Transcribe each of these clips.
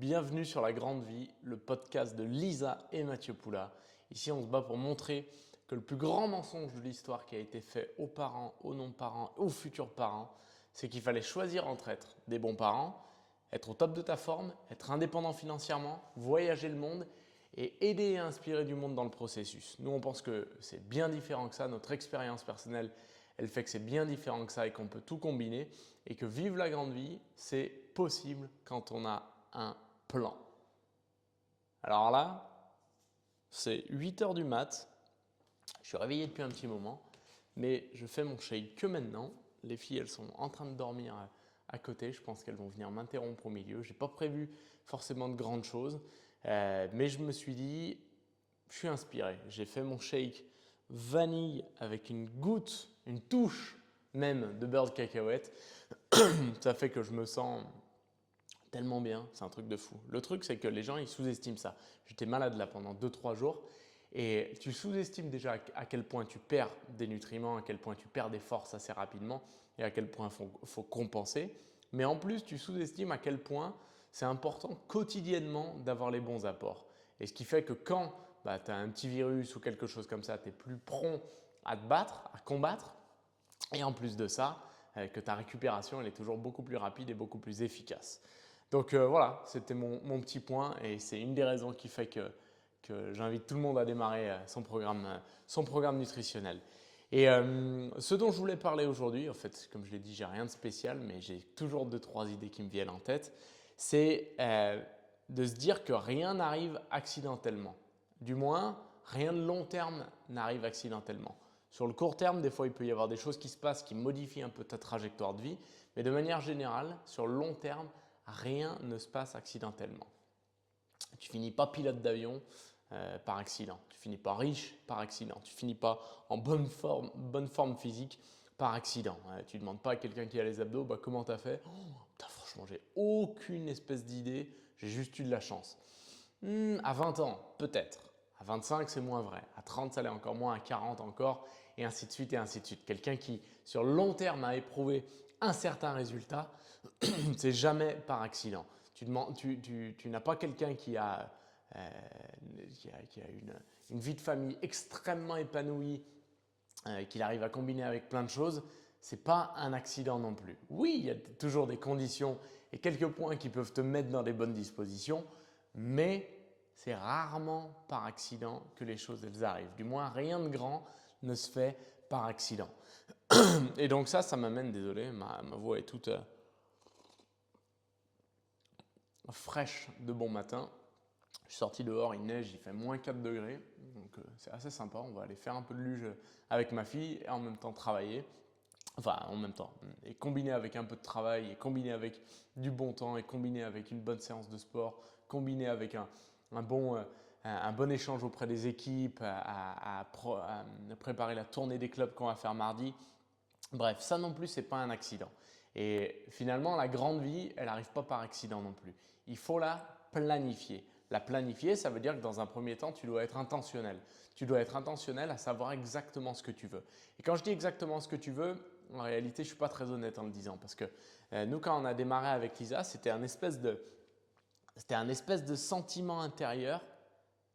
Bienvenue sur La Grande Vie, le podcast de Lisa et Mathieu Poula. Ici, on se bat pour montrer que le plus grand mensonge de l'histoire qui a été fait aux parents, aux non-parents, aux futurs parents, c'est qu'il fallait choisir entre être des bons parents, être au top de ta forme, être indépendant financièrement, voyager le monde et aider et inspirer du monde dans le processus. Nous, on pense que c'est bien différent que ça. Notre expérience personnelle, elle fait que c'est bien différent que ça et qu'on peut tout combiner et que vivre la grande vie, c'est possible quand on a un plan. Alors là, c'est 8 heures du mat. Je suis réveillé depuis un petit moment, mais je fais mon shake que maintenant. Les filles, elles sont en train de dormir à côté. Je pense qu'elles vont venir m'interrompre au milieu. Je n'ai pas prévu forcément de grandes choses, mais je me suis dit, je suis inspiré. J'ai fait mon shake vanille avec une goutte, une touche même de beurre de cacahuète. Ça fait que je me sens tellement bien, c'est un truc de fou. Le truc, c'est que les gens, ils sous-estiment ça. J'étais malade là pendant 2-3 jours et tu sous-estimes déjà à quel point tu perds des nutriments, à quel point tu perds des forces assez rapidement et à quel point il faut compenser. Mais en plus, tu sous-estimes à quel point c'est important quotidiennement d'avoir les bons apports. Et ce qui fait que quand tu as un petit virus ou quelque chose comme ça, tu es plus prompt à te battre, à combattre. Et en plus de ça, que ta récupération elle est toujours beaucoup plus rapide et beaucoup plus efficace. Donc voilà, c'était mon petit point et c'est une des raisons qui fait que j'invite tout le monde à démarrer son programme nutritionnel. Et ce dont je voulais parler aujourd'hui, en fait, comme je l'ai dit, j'ai rien de spécial, mais j'ai toujours 2-3 idées qui me viennent en tête, c'est de se dire que rien n'arrive accidentellement. Du moins, rien de long terme n'arrive accidentellement. Sur le court terme, des fois, il peut y avoir des choses qui se passent qui modifient un peu ta trajectoire de vie, mais de manière générale, sur le long terme, rien ne se passe accidentellement. Tu finis pas pilote d'avion par accident, tu finis pas riche par accident, tu finis pas en bonne forme physique par accident. Tu ne demandes pas à quelqu'un qui a les abdos, comment tu as fait? Franchement, j'ai aucune espèce d'idée, j'ai juste eu de la chance. À 20 ans, peut-être. À 25, c'est moins vrai. À 30, ça l'est encore moins. À 40 encore, et ainsi de suite, et ainsi de suite. Quelqu'un qui, sur le long terme, a éprouvé un certain résultat, c'est jamais par accident. Tu n'as pas quelqu'un qui a une vie de famille extrêmement épanouie, qu'il arrive à combiner avec plein de choses. Ce n'est pas un accident non plus. Oui, il y a toujours des conditions et quelques points qui peuvent te mettre dans des bonnes dispositions, mais c'est rarement par accident que les choses elles arrivent. Du moins, rien de grand ne se fait par accident. Et donc ça m'amène, désolé, ma voix est toute fraîche de bon matin. Je suis sorti dehors, il neige, il fait moins 4 degrés, donc c'est assez sympa. On va aller faire un peu de luge avec ma fille et en même temps travailler. Enfin, en même temps, et combiné avec un peu de travail, et combiné avec du bon temps, et combiné avec une bonne séance de sport, combiné avec un bon échange auprès des équipes, à préparer la tournée des clubs qu'on va faire mardi. Bref, ça non plus, ce n'est pas un accident. Et finalement, la grande vie, elle n'arrive pas par accident non plus. Il faut la planifier. La planifier, ça veut dire que dans un premier temps, tu dois être intentionnel. Tu dois être intentionnel à savoir exactement ce que tu veux. Et quand je dis exactement ce que tu veux, en réalité, je ne suis pas très honnête en le disant parce que nous, quand on a démarré avec Lisa, c'était un espèce de sentiment intérieur.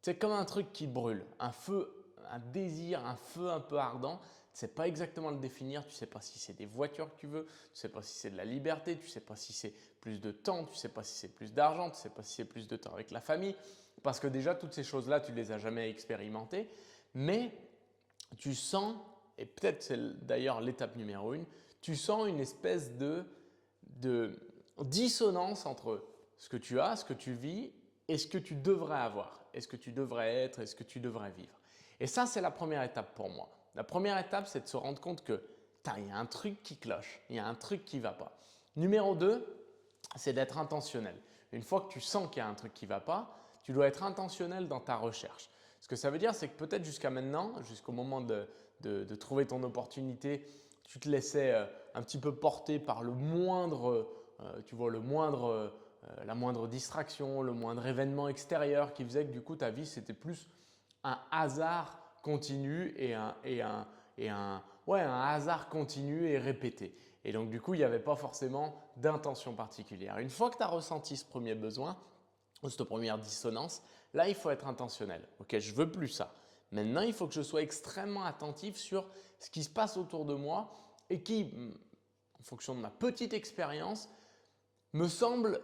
C'est comme un truc qui brûle, un feu, un désir, un feu un peu ardent. Tu ne sais pas exactement le définir, tu ne sais pas si c'est des voitures que tu veux, tu ne sais pas si c'est de la liberté, tu ne sais pas si c'est plus de temps, tu ne sais pas si c'est plus d'argent, tu ne sais pas si c'est plus de temps avec la famille. Parce que déjà, toutes ces choses-là, tu ne les as jamais expérimentées. Mais tu sens, et peut-être c'est d'ailleurs l'étape numéro 1, tu sens une espèce de dissonance entre ce que tu as, ce que tu vis et ce que tu devrais avoir, et ce que tu devrais être et ce que tu devrais vivre. Et ça, c'est la première étape pour moi. La première étape, c'est de se rendre compte que il y a un truc qui cloche, il y a un truc qui ne va pas. Numéro 2, c'est d'être intentionnel. Une fois que tu sens qu'il y a un truc qui ne va pas, tu dois être intentionnel dans ta recherche. Ce que ça veut dire, c'est que peut-être jusqu'à maintenant, jusqu'au moment de trouver ton opportunité, tu te laissais un petit peu porter par le moindre, la moindre distraction, le moindre événement extérieur qui faisait que du coup ta vie c'était plus un hasard continu et un hasard continu et répété. Et donc du coup il n'y avait pas forcément d'intention particulière. Une fois que tu as ressenti ce premier besoin, cette première dissonance, là, il faut être intentionnel. Ok, je veux plus ça. Maintenant, il faut que je sois extrêmement attentif sur ce qui se passe autour de moi et qui, en fonction de ma petite expérience, me semble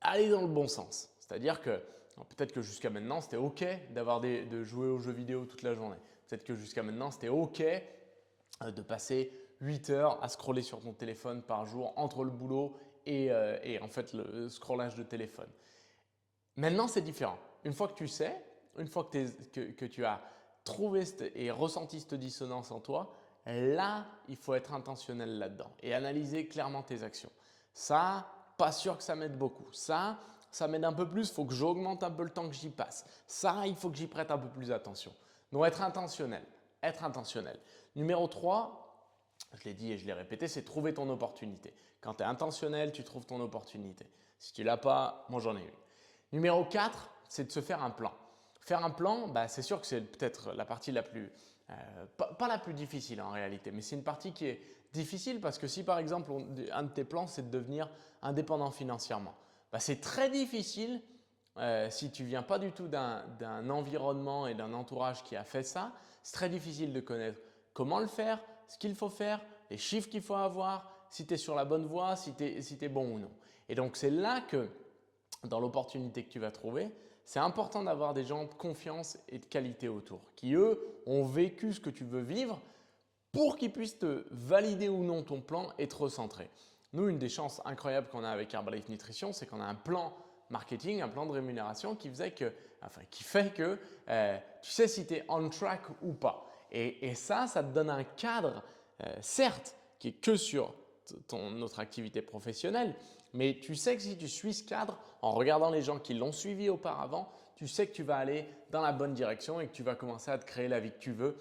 aller dans le bon sens. C'est-à-dire que peut-être que jusqu'à maintenant, c'était OK de jouer aux jeux vidéo toute la journée. Peut-être que jusqu'à maintenant, c'était OK de passer 8 heures à scroller sur ton téléphone par jour entre le boulot et en fait le scrollage de téléphone. Maintenant, c'est différent. Une fois que tu sais, une fois que tu as trouvé et ressenti cette dissonance en toi, là, il faut être intentionnel là-dedans et analyser clairement tes actions. Ça, pas sûr que ça m'aide beaucoup. Ça m'aide un peu plus, il faut que j'augmente un peu le temps que j'y passe. Ça, il faut que j'y prête un peu plus attention. Donc, être intentionnel. Être intentionnel. Numéro 3, je l'ai dit et je l'ai répété, c'est trouver ton opportunité. Quand tu es intentionnel, tu trouves ton opportunité. Si tu ne l'as pas, moi j'en ai une. Numéro 4, c'est de se faire un plan. Faire un plan, c'est sûr que c'est peut-être la partie la plus, pas la plus difficile en réalité, mais c'est une partie qui est difficile parce que si par exemple un de tes plans c'est de devenir indépendant financièrement, c'est très difficile si tu ne viens pas du tout d'un environnement et d'un entourage qui a fait ça, c'est très difficile de connaître comment le faire, ce qu'il faut faire, les chiffres qu'il faut avoir, si tu es sur la bonne voie, si tu es bon ou non. Et donc c'est là que dans l'opportunité que tu vas trouver, c'est important d'avoir des gens de confiance et de qualité autour qui, eux, ont vécu ce que tu veux vivre pour qu'ils puissent te valider ou non ton plan et te recentrer. Nous, une des chances incroyables qu'on a avec Herbalife Nutrition, c'est qu'on a un plan marketing, un plan de rémunération qui fait que tu sais si tu es on track ou pas. Et ça te donne un cadre, certes, qui est que sur notre activité professionnelle, mais tu sais que si tu suis ce cadre, en regardant les gens qui l'ont suivi auparavant, tu sais que tu vas aller dans la bonne direction et que tu vas commencer à te créer la vie que tu veux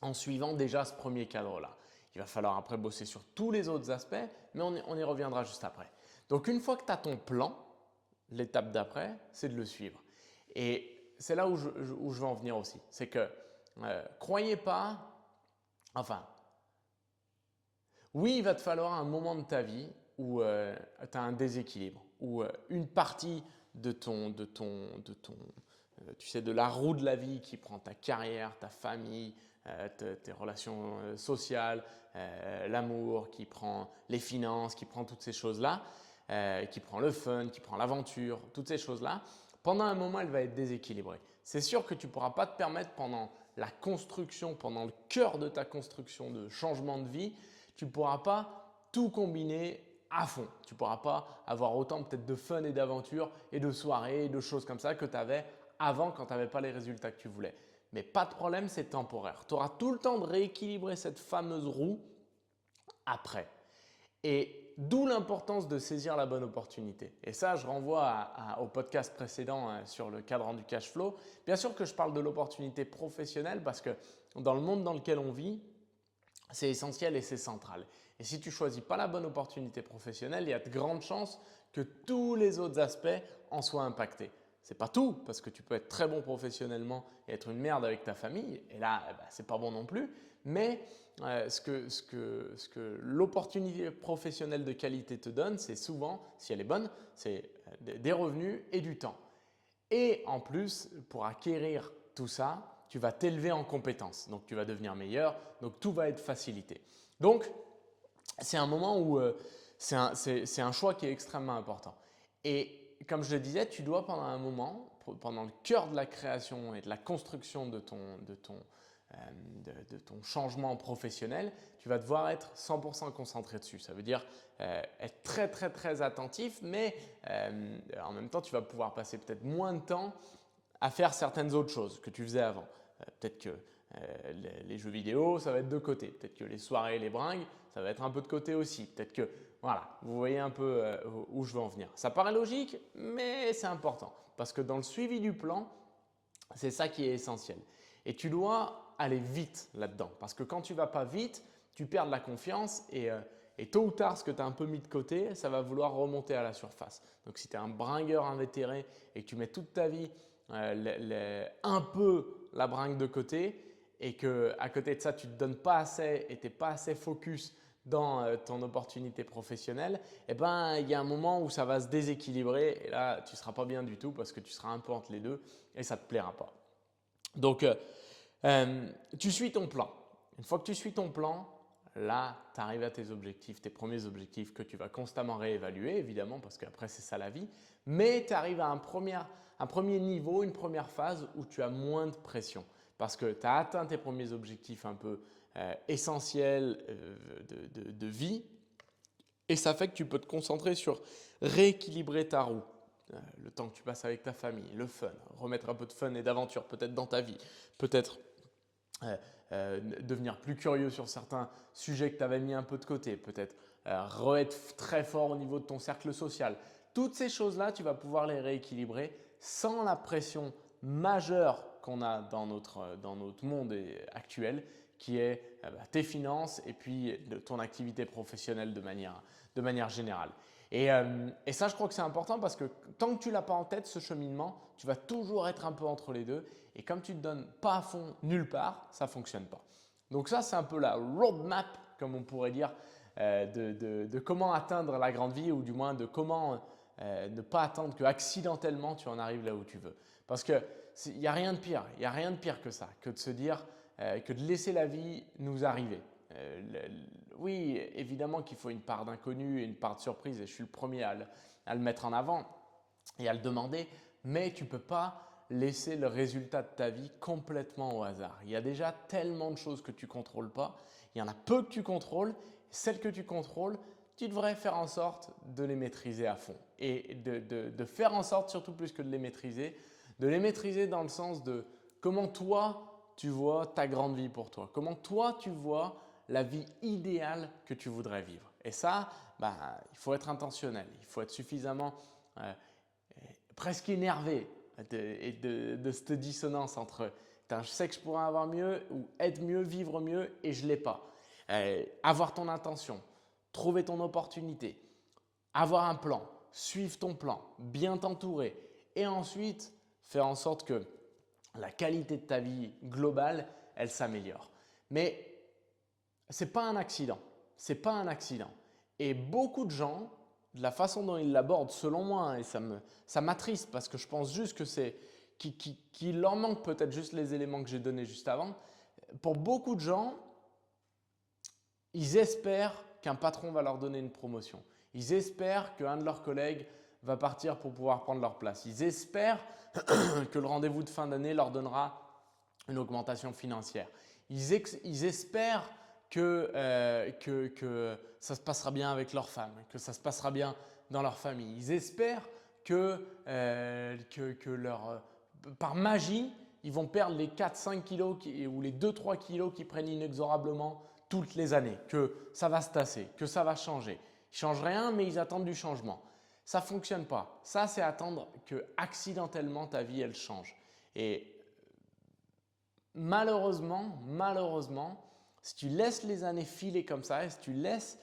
en suivant déjà ce premier cadre-là. Il va falloir après bosser sur tous les autres aspects, mais on y reviendra juste après. Donc une fois que tu as ton plan, l'étape d'après, c'est de le suivre. Et c'est là où je veux en venir aussi. C'est que croyez pas, enfin, oui, il va te falloir un moment de ta vie où tu as un déséquilibre, où une partie tu sais, de la roue de la vie qui prend ta carrière, ta famille, tes relations sociales, l'amour, qui prend les finances, qui prend toutes ces choses-là, qui prend le fun, qui prend l'aventure, toutes ces choses-là, pendant un moment, elle va être déséquilibrée. C'est sûr que tu ne pourras pas te permettre pendant la construction, pendant le cœur de ta construction de changement de vie, tu ne pourras pas tout combiner à fond. Tu ne pourras pas avoir autant peut-être de fun et d'aventure et de soirées et de choses comme ça que tu avais avant quand tu n'avais pas les résultats que tu voulais. Mais pas de problème, c'est temporaire. Tu auras tout le temps de rééquilibrer cette fameuse roue après. Et d'où l'importance de saisir la bonne opportunité. Et ça, je renvoie au podcast précédent sur le cadran du cash flow. Bien sûr que je parle de l'opportunité professionnelle parce que dans le monde dans lequel on vit, c'est essentiel et c'est central. Et si tu ne choisis pas la bonne opportunité professionnelle, il y a de grandes chances que tous les autres aspects en soient impactés. Ce n'est pas tout, parce que tu peux être très bon professionnellement et être une merde avec ta famille, et là, ce n'est pas bon non plus. Mais ce que l'opportunité professionnelle de qualité te donne, c'est souvent, si elle est bonne, c'est des revenus et du temps. Et en plus, pour acquérir tout ça, tu vas t'élever en compétences. Donc, tu vas devenir meilleur. Donc, tout va être facilité. Donc, c'est un moment où c'est un choix qui est extrêmement important. Et comme je le disais, tu dois pendant un moment, pendant le cœur de la création et de la construction de ton changement professionnel, tu vas devoir être 100% concentré dessus. Ça veut dire être très, très, très attentif, mais en même temps, tu vas pouvoir passer peut-être moins de temps à faire certaines autres choses que tu faisais avant. Peut-être que les jeux vidéo, ça va être de côté. Peut-être que les soirées, les bringues, ça va être un peu de côté aussi. Peut-être que, voilà, vous voyez un peu où je veux en venir. Ça paraît logique, mais c'est important parce que dans le suivi du plan, c'est ça qui est essentiel. Et tu dois aller vite là-dedans parce que quand tu ne vas pas vite, tu perds de la confiance et tôt ou tard, ce que tu as un peu mis de côté, ça va vouloir remonter à la surface. Donc, si tu es un bringueur invétéré et que tu mets toute ta vie un peu la bringue de côté et qu'à côté de ça, tu ne te donnes pas assez et tu n'es pas assez focus dans ton opportunité professionnelle, eh ben, il y a un moment où ça va se déséquilibrer et là, tu ne seras pas bien du tout parce que tu seras un peu entre les deux et ça ne te plaira pas. Donc, tu suis ton plan. Une fois que tu suis ton plan, là, tu arrives à tes objectifs, tes premiers objectifs que tu vas constamment réévaluer, évidemment, parce qu'après, c'est ça la vie. Mais tu arrives à un premier niveau, une première phase où tu as moins de pression parce que tu as atteint tes premiers objectifs un peu essentiels de vie et ça fait que tu peux te concentrer sur rééquilibrer ta roue. Le temps que tu passes avec ta famille, le fun, remettre un peu de fun et d'aventure peut-être dans ta vie, peut-être devenir plus curieux sur certains sujets que tu avais mis un peu de côté, peut-être re-être très fort au niveau de ton cercle social. Toutes ces choses-là, tu vas pouvoir les rééquilibrer sans la pression majeure qu'on a dans notre monde actuel, qui est tes finances et puis ton activité professionnelle de manière générale. Et ça, je crois que c'est important parce que tant que tu ne l'as pas en tête, ce cheminement, tu vas toujours être un peu entre les deux. Et comme tu ne te donnes pas à fond nulle part, ça ne fonctionne pas. Donc ça, c'est un peu la roadmap, comme on pourrait dire, de comment atteindre la grande vie ou du moins de comment ne pas attendre que accidentellement tu en arrives là où tu veux. Parce qu'il n'y a rien de pire, il n'y a rien de pire que ça, que de se dire que de laisser la vie nous arriver. Oui, évidemment qu'il faut une part d'inconnu et une part de surprise et je suis le premier à le mettre en avant et à le demander, mais tu ne peux pas laisser le résultat de ta vie complètement au hasard. Il y a déjà tellement de choses que tu ne contrôles pas, il y en a peu que tu contrôles, celles que tu contrôles, tu devrais faire en sorte de les maîtriser à fond et de faire en sorte, surtout plus que de les maîtriser dans le sens de comment toi tu vois ta grande vie pour toi, comment toi tu vois la vie idéale que tu voudrais vivre. Et ça, il faut être intentionnel, il faut être suffisamment presque énervé de cette dissonance entre je sais que je pourrais avoir mieux ou être mieux, vivre mieux et je ne l'ai pas. Avoir ton intention, trouver ton opportunité, avoir un plan, suivre ton plan, bien t'entourer et ensuite faire en sorte que la qualité de ta vie globale, elle s'améliore. Mais ce n'est pas un accident. C'est pas un accident. Et beaucoup de gens, de la façon dont ils l'abordent, selon moi, hein, et ça m'attriste parce que je pense juste que qu'il leur manque peut-être juste les éléments que j'ai donnés juste avant. Pour beaucoup de gens, ils espèrent qu'un patron va leur donner une promotion. Ils espèrent qu'un de leurs collègues va partir pour pouvoir prendre leur place. Ils espèrent que le rendez-vous de fin d'année leur donnera une augmentation financière. Ils espèrent que ça se passera bien avec leur femme, que ça se passera bien dans leur famille. Ils espèrent que par magie, ils vont perdre les 4-5 kilos ou les 2-3 kilos qu'ils prennent inexorablement toutes les années, que ça va se tasser, que ça va changer. Ils ne changent rien, mais ils attendent du changement. Ça ne fonctionne pas. Ça, c'est attendre que accidentellement ta vie, elle change. Et malheureusement, si tu laisses les années filer comme ça et si tu laisses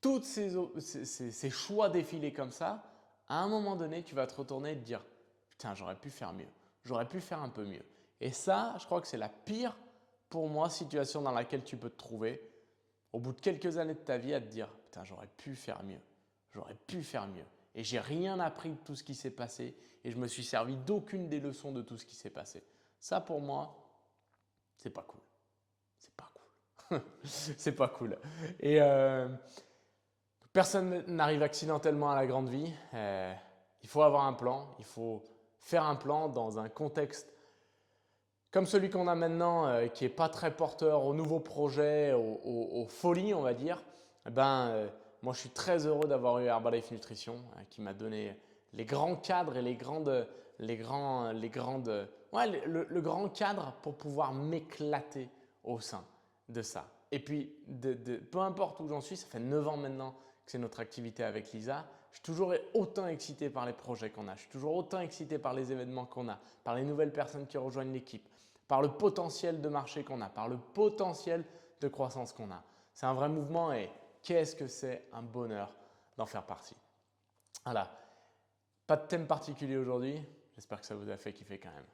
tous ces choix défiler comme ça, à un moment donné, tu vas te retourner et te dire « Putain, j'aurais pu faire mieux. J'aurais pu faire un peu mieux. » Et ça, je crois que c'est la pire, pour moi, situation dans laquelle tu peux te trouver au bout de quelques années de ta vie à te dire « Putain, j'aurais pu faire mieux. J'aurais pu faire mieux. » Et j'ai rien appris de tout ce qui s'est passé et je me suis servi d'aucune des leçons de tout ce qui s'est passé. Ça, pour moi, c'est pas cool. C'est pas cool. C'est pas cool. Et personne n'arrive accidentellement à la grande vie. Il faut avoir un plan. Il faut faire un plan dans un contexte comme celui qu'on a maintenant, qui n'est pas très porteur aux nouveaux projets, aux folies, on va dire. Moi, je suis très heureux d'avoir eu Herbalife Nutrition qui m'a donné les grands cadres et le grand cadre pour pouvoir m'éclater au sein de ça. Et puis, peu importe où j'en suis, ça fait 9 ans maintenant que c'est notre activité avec Lisa. Je suis toujours autant excité par les projets qu'on a. Je suis toujours autant excité par les événements qu'on a, par les nouvelles personnes qui rejoignent l'équipe, par le potentiel de marché qu'on a, par le potentiel de croissance qu'on a. C'est un vrai mouvement et qu'est-ce que c'est un bonheur d'en faire partie. Voilà. Pas de thème particulier aujourd'hui. J'espère que ça vous a fait kiffer quand même.